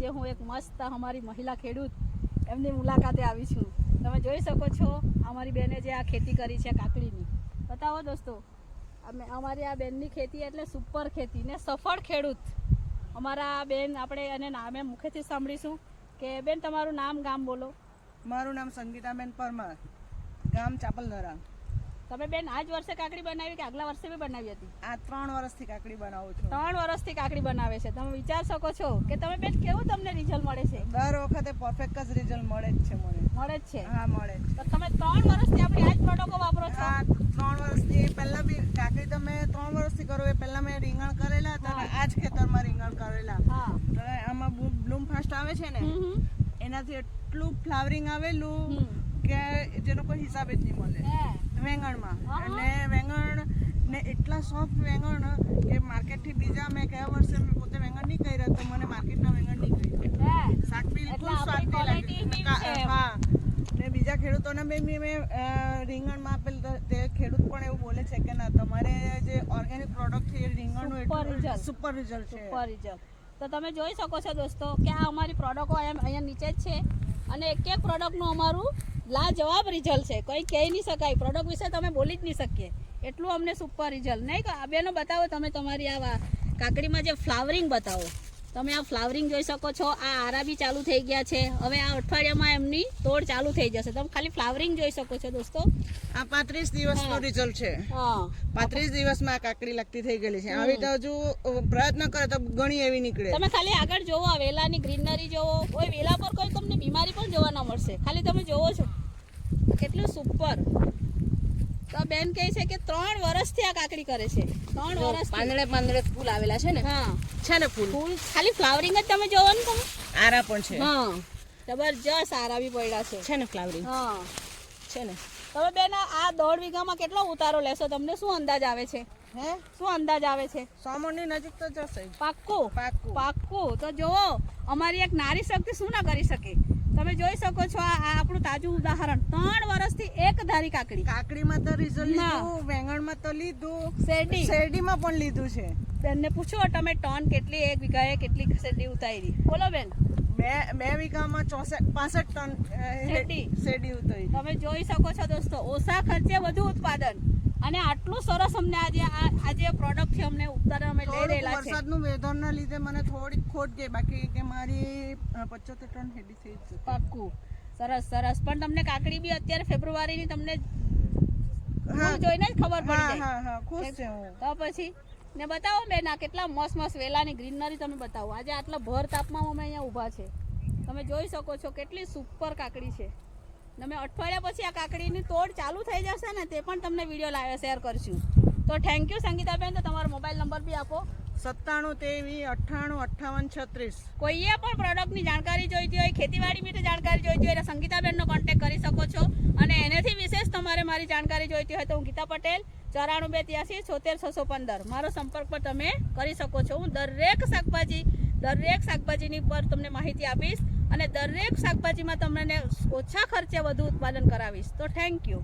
આજે હું એક મસ્ત અમારી મહિલા ખેડૂત એમની મુલાકાતે આવી છું. તમે જોઈ શકો છો અમારી બેને જે આ ખેતી કરી છે કાકડીની. બતાવો દોસ્તો, અમારી આ બેનની ખેતી એટલે સુપર ખેતી ને સફળ ખેડૂત. અમારા બેન આપણે એને નામે મુખેથી સાંભળીશું કે બેન તમારું નામ ગામ બોલો. મારું નામ સંગીતાબેન પરમાર, ગામ ચાપલધરા. તમે બેન આ જ વર્ષે કાકડી બનાવી કે આગલા વર્ષે બી બનાવી હતી? આ 3 વર્ષથી કાકડી બનાવું છું. 3 વર્ષથી કાકડી બનાવે છે. તમે વિચાર શકો છો કે તમે બેન કેવું તમને રિઝલ્ટ મળે છે? દર વખતે પરફેક્ટ જ રિઝલ્ટ મળે જ છે. મળે જ છે. હા, મળે જ. તો તમે 3 વર્ષથી આપણી આ જ પ્રોડક્ટો વાપરો છો? હા, 3 વર્ષથી. પહેલા બી કાકડી તમે 3 વર્ષથી કરો એ પહેલા મેં રીંગણ કરેલા હતા અને આ જ ખેતરમાં રીંગણ કરેલા. હા. તો આમાં બ્લૂમ ફાસ્ટ આવે છે ને, એનાથી એટલું ફ્લાવરિંગ આવેલું કે જેનો કોઈ હિસાબ જ નહીં મળે વેંગણમાં. અને વેંગણ ને એટલા સોફ્ટ વેંગણ કે માર્કેટથી બીજા મેં ગયા વર્ષે મેં પોતે વેંગણ નહીં કર્યા તો મને માર્કેટના વેંગણ નહીં કર્યા. શાક બિલકુલ સ્વાદની લાગે. હા, ને બીજા ખેડૂતોને બી મેં રીંગણમાં આપેલ તે ખેડૂત પણ એવું બોલે છે કે ના, તમારે જે ઓર્ગેનિક પ્રોડક્ટ છે એ રીંગણનું એટલું સુપર રિઝલ્ટ છે. Super result. તો તમે જોઈ શકો છો દોસ્તો કે આ અમારી પ્રોડક્ટો અહીંયા નીચે જ છે અને એક એક પ્રોડક્ટનું અમારું લાજવાબ રિઝલ્ટ છે. કંઈ કહી નહીં શકાય. પ્રોડક્ટ વિશે તમે બોલી જ નહીં શકીએ એટલું અમને સુપર રિઝલ્ટ. નહીં આ બેનો બતાવો તમે તમારી આ કાકડીમાં જે ફ્લાવરિંગ બતાવો. તમે આ ફ્લાવરિંગ જોઈ શકો છો. આ આરા બી ચાલુ થઈ ગયા છે. હવે આ અઠવાડિયામાં એમની તોડ ચાલુ થઈ જશે. તમે ખાલી ફ્લાવરિંગ જોઈ શકો છો દોસ્તો. આ 35 દિવસનો રિઝલ્ટ છે. હા, 35 દિવસમાં આ કાકડી લાગતી થઈ ગયેલી છે. આવી તો હજુ પ્રયત્ન કરે તો ઘણી એવી નીકળે. તમે ખાલી આગળ જોવો, આ વેલાની ગ્રીનરી જોવો. કોઈ વેલા પર કોઈ તમને બીમારી પણ જોવા ના મળશે. ખાલી તમે જોવો છો કેટલું સુપર. તો બેન કહે છે કે 3 વર્ષથી આ કાકડી કરે છે. 3 વર્ષ પાંદડે ફૂલ આવેલા છે ને. હા, છે ને ફૂલ. ખાલી ફ્લાવરિંગ જ તમે જોવો ને તમે. આરા પણ છે. હા, જબરજસ્ત આરા બી પડ્યા છે. છે ને ફ્લાવરિંગ. હા, છે ને. તમે બેન આ 1.5 વીઘામાં કેટલો ઉતારો લેશો? તમને શું અંદાજ આવે છે? શું અંદાજ આવે છે? 100 મણની નજીક તો જશે. પાક્કું પાક્કું. પાક્કું. તો જોવો અમારી એક નારી શક્તિ શું ના કરી શકે. તમે જોઈ શકો છો આ આપણું તાજું ઉદાહરણ. 3 વર્ષથી એક ધારી કાકડી. કાકડીમાં તો રિઝલ્ટ લીધું, વેંગણમાં તો લીધું, શેરડીમાં પણ લીધું છે. બેનને પૂછો તમે ટન કેટલી એક વીઘાએ કેટલી શેરડી ઉતારી? બોલો બેન. બે વીઘામાં 65 ટન શેરડી ઉતારી. તમે જોઈ શકો છો દોસ્તો, ઓછા ખર્ચે વધુ ઉત્પાદન. અને આટલું સરસ અમને આજે પ્રોડક્ટ છે અમને ઉત્પાદન અમે લઈ રહેલા છે. વરસાદનું વેધરના લીધે મને થોડીક ખોટ ગઈ, બાકી કે મારી 75 ટન હેડી થઈ જ. પાક્કું. સરસ સરસ. પણ તમને કાકડી બી અત્યારે ફેબ્રુઆરીની તમને જોઈને જ ખબર પડી જાય. હા, ખુશ છે હું. તો પછી ને બતાવો બેન આ કેટલા મસ્ત મસ્ત વેલાની ગ્રીનરી તમે બતાવો. આજે આટલા ભર તાપમાં અમે અહીંયા ઊભા છે. તમે જોઈ શકો છો કેટલી સુપર કાકડી છે. અમે અઠવાડિયા પછી આ કાકડીની તોડ ચાલુ થઈ જશે ને તે પણ તમને વિડીયો શેર કરશું. તો થેન્ક યુ સંગીતાબેન. તો તમારો મોબાઈલ નંબર બી આપો. 97 23 98 58 36. કોઈએ પણ પ્રોડક્ટની જાણકારી જોઈતી હોય, ખેતીવાડી વિશે જાણકારી જોઈતી હોય તો સંગીતાબેનનો કોન્ટેક્ટ કરી શકો છો. અને એનાથી વિશેષ તમારે મારી જાણકારી જોઈતી હોય તો હું ગીતા પટેલ 94 82 76 615 મારો સંપર્ક પર તમે કરી શકો છો. હું દરેક શાકભાજીની પર તમને માહિતી આપીશ અને દરેક શાકભાજીમાં તમને ઓછા ખર્ચે વધુ ઉત્પાદન કરાવીશ. તો થેન્ક યુ.